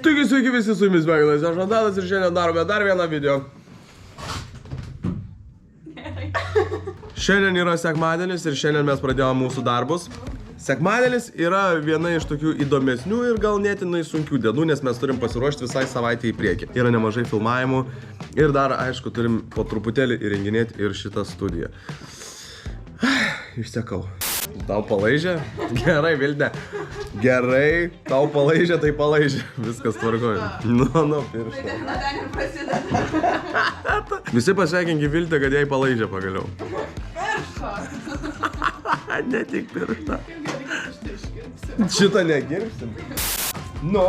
Taigi sveiki visi, su jumis Beginas, aš Antanas ir šiandien darome dar vieną video. Šiandien yra sekmadienis ir šiandien mes pradėjome mūsų darbus. Sekmadienis yra viena iš tokių įdomesnių ir gal netinai sunkių dienų, nes mes turim pasiruošti visai savaitę į priekį. Yra nemažai filmavimų ir dar, aišku, turim po truputėlį įrenginėti ir šitą studiją. Išsekau. Tau palaižė? Gerai, Vilde. Gerai, tau palaižė, tai palaižė. Viskas tvarkoja. Nu, pirštą. Visi pasveikinki Vildę, kad jai palaižė pagaliau. Ne tik pirštą. Šitą negirpsim. Nu,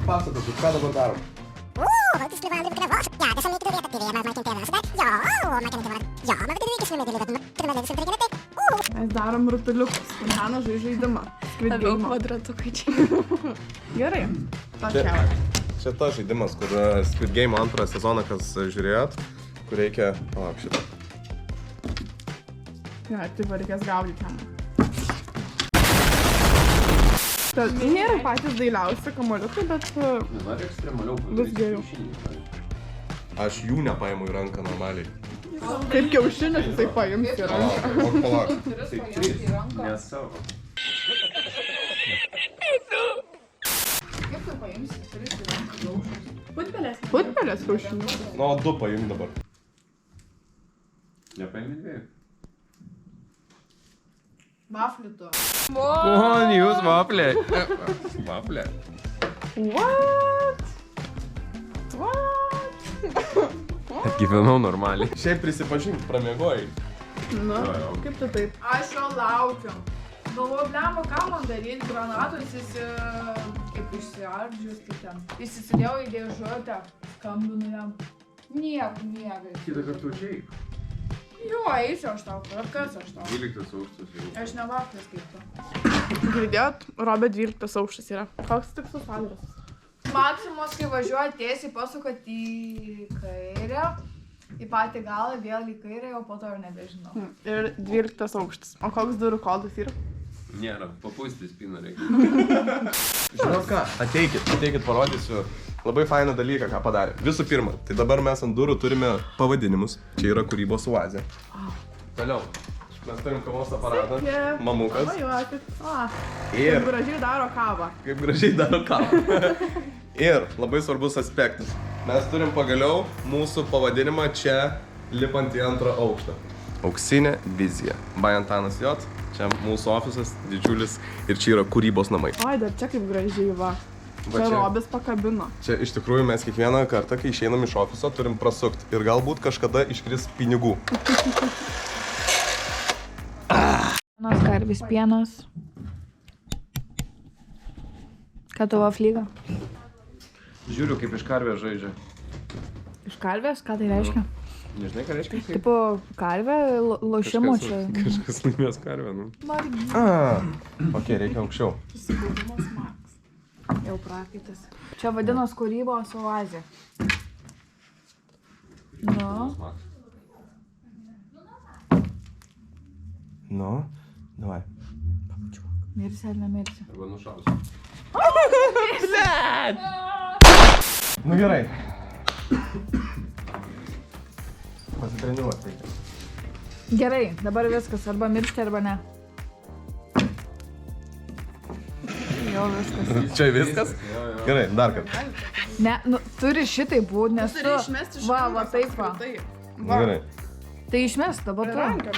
pasakosiu, ką dabar darom? Mes darom rutuliukus. Spontano žaidimą. Labiau kvadratukai čia. Gerai. Tokia. Čia tas žaidimas, kur Squid Game antrą sezoną, kas žiūrėjot, kur reikia... Palauk šitą. Ja, taip reikės gaudyti ten. Tai nėra patys dailiausi kamuoliukai, bet bus geriau. Aš jų nepaimu į ranką normaliai. Kaip kiaušinis jisai paims į ranką. Palauk. Ne savo. Kaip tu paimsi? Turėsi į ranką kiaušinis. Putpelės kiaušinis. Nu, 2 paim dabar. Nepaimi 2. Vaflių tu. O, jūs vaflė. Vaflė. What? Atgyvenau normaliai. Šiaip prisipažink, pramiegojai. Nu, kaip tu taip? Aš jo laukiu. Galvoju, blemba, ką man daryti, granatus kaip išsiardžius, tai ten. Įsisidėjau į dėžutę, skambinu jam. Nieko, niekai. Kitą kartą užėjai. Jo, eisiu aš tau, kas aš tau? 12 aukštas jau. Aš ne vaflis kaip tu. Girdėjot, Robė 12 aukštas yra. Koks tikslus adresas? Maksimos, kai važiuoja tiesiai, pasukat į kairę, į patį galą, vėl į kairę, o po to jau nebežinau. Ir 12 aukštas. O koks durų kodas yra? Nėra, papūsti spyną reikia. Žinot ką, ateikit, parodysiu labai fainą dalyką, ką padarė. Visų pirma, tai dabar mes ant durų turime pavadinimus. Čia yra kūrybos oazė. Toliau, mes turim kavos aparatą, mamukas. Ir Kaip gražiai daro kavą. Kaip gražiai daro kavą. Ir labai svarbus aspektas. Mes turim pagaliau mūsų pavadinimą čia lipant į 2 aukštą. Auksinė vizija. By Antanas J. Čia mūsų ofisas, didžiulis, ir čia yra kūrybos namai. Oi, dar čia kaip gražiai va. Čia Robis pakabino. Čia iš tikrųjų mes kiekvieną kartą, kai išeinam iš ofiso, turim prasukti. Ir galbūt kažkada iškris pinigų. Pienas, karvis pienas. Ką tavo flyga? Žiūriu, kaip iš karvės žaidžia. Iš karvės? Ką tai reiškia? Nežinai, ką reiškia? Tipo karvė, lošimo čia. Kažkas laimės karvę, nu. Ok, reikia aukščiau. Susibudimas Max. Jau prakaitas. Čia vadinos kūrybos oazė. Nu, davai. Mirsi ar nemirsi? Arba nušausiu. Nu gerai. Pasitreniruoti reikia. Gerai, dabar viskas. Arba miršti, arba ne. Jau viskas. Čia viskas? Gerai, dar kartą. Ne, nu, turi šitai būt, nes Turi išmesti iš va, taip va. Gerai. Tai išmest, dabar tu. Ranką.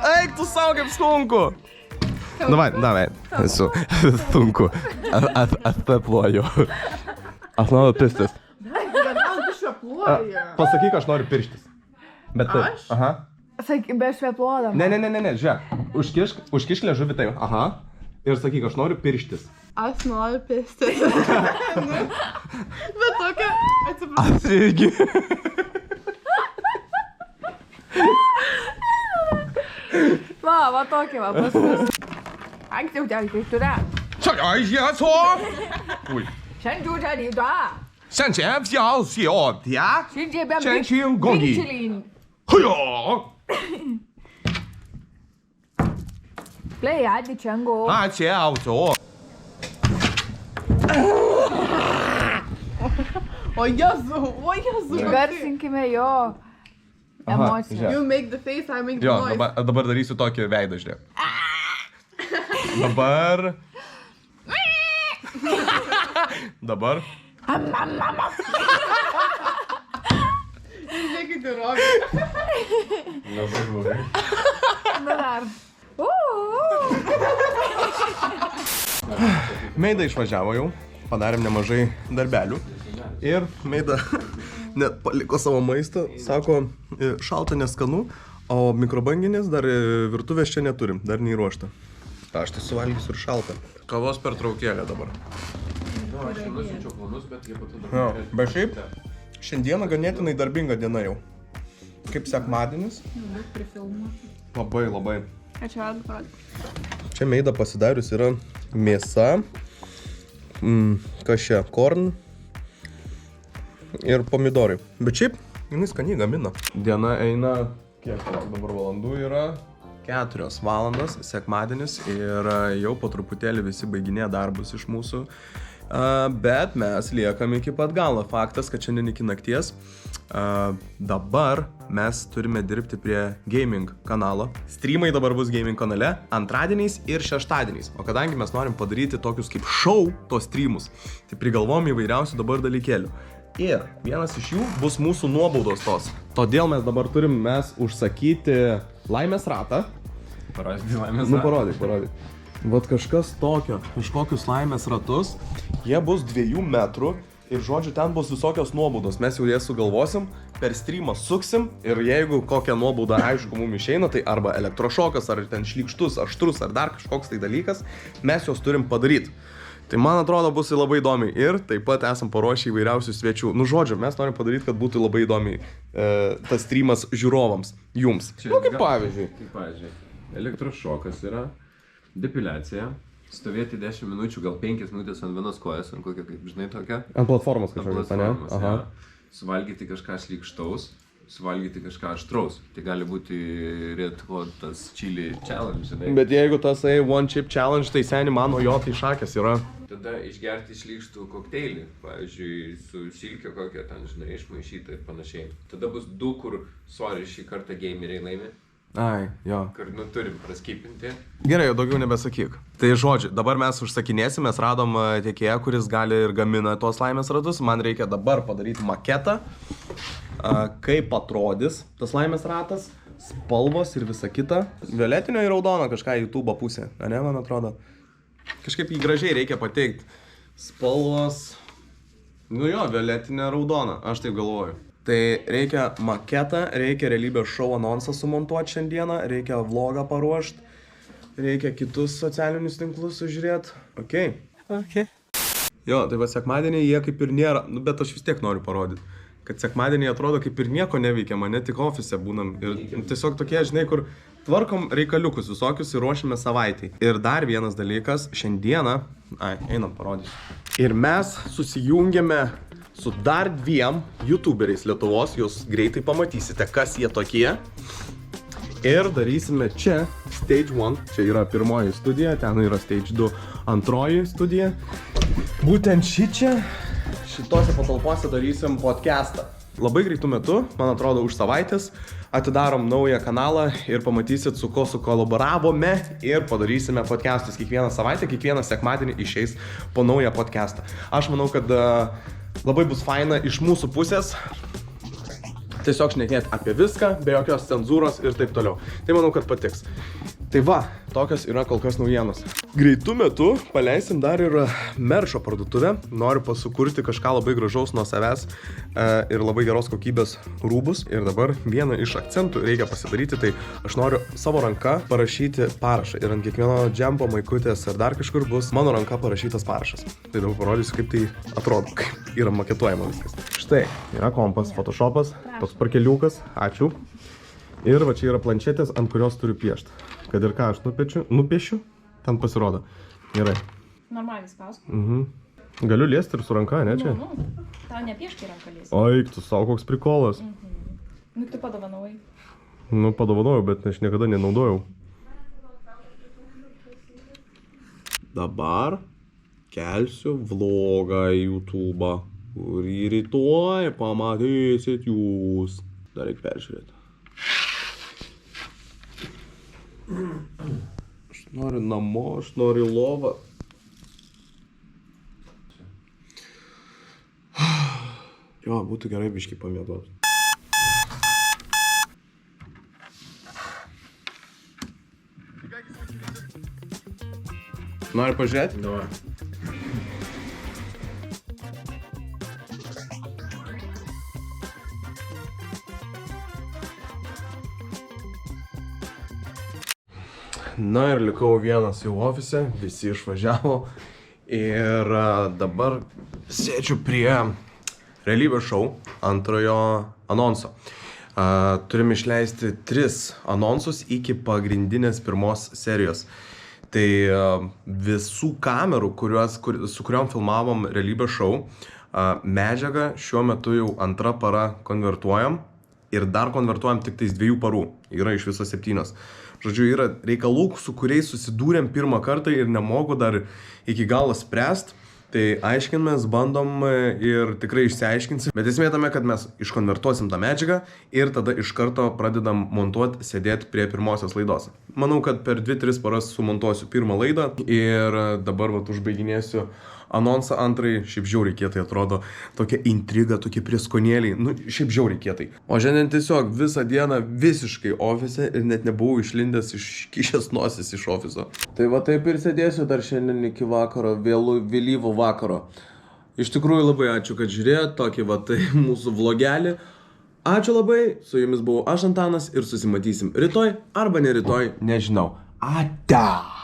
Eik, tu savo kaip sunku. Davai. Esu sunku. Aš pepluoju. Aš noriu pirštis. Gal tu švepuoji? Pasakyk, aš noriu pirštis. Bet taip. Aš? Aha. Sakyk, be šveplodama. Ne, žiūrėk. Užkišk liežuvį taip. Aha. Ir sakyk, aš noriu pirštis. Aš noriu pistis. Bet tokia, atsiprašau. Aš irgi. Va tokį va, pas. Aktyviau, tai turi. 哎呀，错！喂， ฉันดูเธอดีจ้า向前小小点，去这边前进公益。冰淇淋。嘿呦， Play di Django. 大小左。 O Jėzau. Garsinkime jo emociją. You make the face, I make the Jo, noise. dabar darysiu tokį veidą, žiūrėk. Dabar. Dabar. Žiūrėkit, Robė. Labai blogai. Nu dar. Meida išvažiavo jau, padarėm nemažai darbelių. Ir Meida net paliko savo maistą, sako, šalta neskanu, o mikrobanginės dar virtuvės čia neturim, dar neįruošta. Aš tai suvalgysiu ir šaltą. Kavos pertraukėlė dabar. Aš nusiunčiau planus, bet jie patada... Jo, bet šiaip, šiandieną ganėtinai darbinga diena jau. Kaip sekmadienis. Labai, labai. Ačiū, parodė. Čia Meida pasidarius yra mėsa, kas čia, korn ir pomidorai. Bet šiaip, jinai skaniai gamina. Diena eina, kiek dabar valandų yra? 4 valandas, sekmadienis ir jau po truputėlį visi baiginėja darbus iš mūsų. Bet mes liekam iki pat galo. Faktas, kad šiandien iki nakties. Dabar mes turime dirbti prie gaming kanalo. Streamai dabar bus gaming kanale antradieniais ir šeštadieniais. O kadangi mes norim padaryti tokius kaip show tos streamus, tai prigalvom įvairiausių dabar dalykėlių. Ir vienas iš jų bus mūsų nuobaudos tos. Todėl mes dabar turim užsakyti laimės ratą. Parodyti laimės Nu, parodyk. Vat kažkas tokio, kažkokius laimės ratus, jie bus 2 metrų ir žodžiu, ten bus visokios nuobaudos, mes jau jas sugalvosim, per streamą suksim ir jeigu kokią nuobaudą aišku mums išeina, tai arba elektrošokas, ar ten šlykštus, aštrus, ar dar kažkoks tai dalykas, mes juos turim padaryti. Tai man atrodo bus labai įdomiai ir taip pat esam paruošę įvairiausių svečių. Nu žodžiu, mes norim padaryti, kad būtų labai įdomiai tas streamas žiūrovams, jums. Nu kaip pavyzdžiui. Kaip pavyzdžiui, elektrošokas yra. Depiliacija, stovėti 10 minučių, gal 5 minutės ant vienos kojas, ant kokią, kaip žinai, tokią. Ant platformos kažkokios, ne? Aha. Suvalgyti kažką šlykštaus, suvalgyti kažką aštraus. Tai gali būti Red Hot tas chili challenge, žinai. Bet jeigu tas one chip challenge, tai seni mano jo tai šakės yra. Tada išgerti šlykštų kokteilį, pavyzdžiui, su silkė kokią ten, žinai, išmaišyta ir panašiai. Tada bus 2, kur, sorry, šį kartą gameriai laimi. Ai, jo. Kur, nu, turim praskipinti. Gerai, daugiau nebesakyk. Tai žodžiu, dabar mes užsakinėsim, mes radom tiekėją, kuris gali ir gamina tos laimės ratus. Man reikia dabar padaryti maketą, kaip atrodys tas laimės ratas, spalvos ir visa kita. Violetinio ir raudono kažką YouTube pusė, ne, man atrodo. Kažkaip jį gražiai reikia pateikti. Spalvos, nu jo, violetinė raudona, aš taip galvoju. Tai reikia maketą, reikia realybės šou anonsą sumontuoti šiandieną, reikia vlogą paruošti, reikia kitus socialinius tinklus sužiūrėti. Ok. Jo, tai va sekmadienį jie kaip ir nėra, nu, bet aš vis tiek noriu parodyti, kad sekmadienį atrodo kaip ir nieko neveikia, mane tik ofise būnam. Ir tiesiog tokie, žinai, kur tvarkom reikaliukus visokius ir ruošiame savaitai. Ir dar vienas dalykas, šiandieną, einam parodysiu. Ir mes susijungėme su dar 2 youtuberiais Lietuvos, jūs greitai pamatysite, kas jie tokie. Ir darysime čia Stage 1, čia yra pirmoji studija, ten yra Stage 2 antroji studija. Būtent šitose patalpose darysim podcastą. Labai greitų metu, man atrodo, už savaitės atidarom naują kanalą ir pamatysit, su ko sukolaboravome ir padarysime podcastus. Kiekvieną savaitę, kiekvieną sekmadienį išeis po naują podcastą. Aš manau, kad labai bus faina iš mūsų pusės tiesiog šnekėti apie viską, be jokios cenzūros ir taip toliau. Tai manau, kad patiks. Tai va, tokios yra kol kas naujienos. Greitų metų paleisim dar ir meršo parduotuvę. Noriu pasukurti kažką labai gražaus nuo savęs ir labai geros kokybės rūbus. Ir dabar vieną iš akcentų reikia pasidaryti, tai aš noriu savo ranka parašyti parašą. Ir ant kiekvieno džempo, maikutės ar dar kažkur bus mano ranka parašytas parašas. Tai dabar parodysiu, kaip tai atrodo, kaip yra maketuojama viskas. Štai, yra kompas, photoshopas, toks parkeliukas, ačiū. Ir va čia yra planšetės, ant kurios turiu piešti. Kad ir ką aš nupiešiu, ten pasirodo. Gerai. Normaliai spausk. Galiu liesti ir su ranka, ne čia? Nu, tau nepieškai rankalės. Aik, tu savo koks prikolas. Nu, tu padovanavai. Nu, padovanojau, bet aš niekada nenaudojau. Dabar kelsiu vlogą į YouTube, kurį rytoj pamatysit jūs. Dar reikia peržiūrėti. Aš noriu namo, aš noriu į lovą. Jo, būtų gerai biškį pamiegoti. Nori pažiūrėti? Nori. Na ir likau vienas jau ofise, visi išvažiavo ir dabar sėdžiu prie realybės šou antrojo anonso. Turim išleisti 3 anonsus iki pagrindinės pirmos serijos. Tai visų kamerų, su kuriuom filmavom realybės šou, medžiagą šiuo metu jau 2 para konvertuojam ir dar konvertuojam tik tais 2 parų. Yra iš viso 7. Žodžiu, yra reikalų, su kuriais susidūrėm pirmą kartą ir nemoku dar iki galo spręst. Tai aiškinamės, bandom ir tikrai išsiaiškinsim. Bet esmė tame, kad mes iškonvertuosim tą medžiagą ir tada iš karto pradedam montuoti, sėdėti prie pirmosios laidos. Manau, kad per 2-3 paras sumontuosiu pirmą laidą ir dabar vat užbaiginėsiu anonsą antrąjį. Šiaip žiauriai kietai atrodo, tokia intriga, tokie prieskonėliai, nu šiaip žiauriai kietai. O šiandien tiesiog visą dieną visiškai ofise ir net nebuvau išlindęs iškišęs nosis iš ofiso. Tai va taip ir sėdėsiu dar šiandien iki vakaro, vėlyvo vakaro. Iš tikrųjų labai ačiū, kad žiūrėjot tokį va tai mūsų vlogelį. Ačiū labai, su jumis buvau aš Antanas ir susimatysim rytoj arba ne rytoj, nežinau. Ate!